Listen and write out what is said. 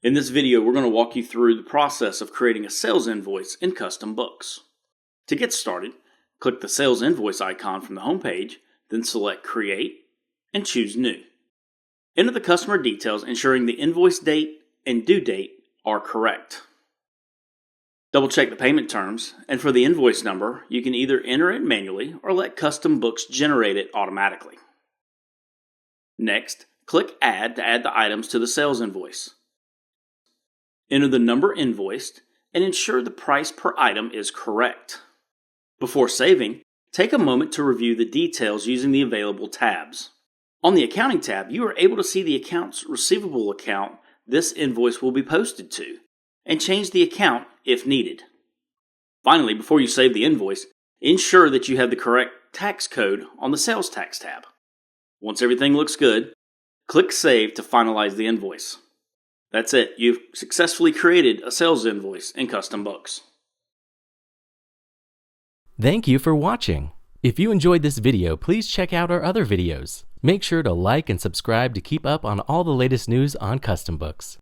In this video, we're going to walk you through the process of creating a sales invoice in CustomBooks. To get started, click the Sales Invoice icon from the home page, then select Create and choose New. Enter the customer details, ensuring the invoice date and due date are correct. Double check the payment terms, and for the invoice number, you can either enter it manually or let CustomBooks generate it automatically. Next, click Add to add the items to the sales invoice. Enter the number invoiced and ensure the price per item is correct. Before saving, take a moment to review the details using the available tabs. On the Accounting tab, you are able to see the accounts receivable account this invoice will be posted to, and change the account if needed. Finally, before you save the invoice, ensure that you have the correct tax code on the Sales Tax tab. Once everything looks good, click Save to finalize the invoice. That's it. You've successfully created a sales invoice in CustomBooks. Thank you for watching. If you enjoyed this video, please check out our other videos. Make sure to like and subscribe to keep up on all the latest news on CustomBooks.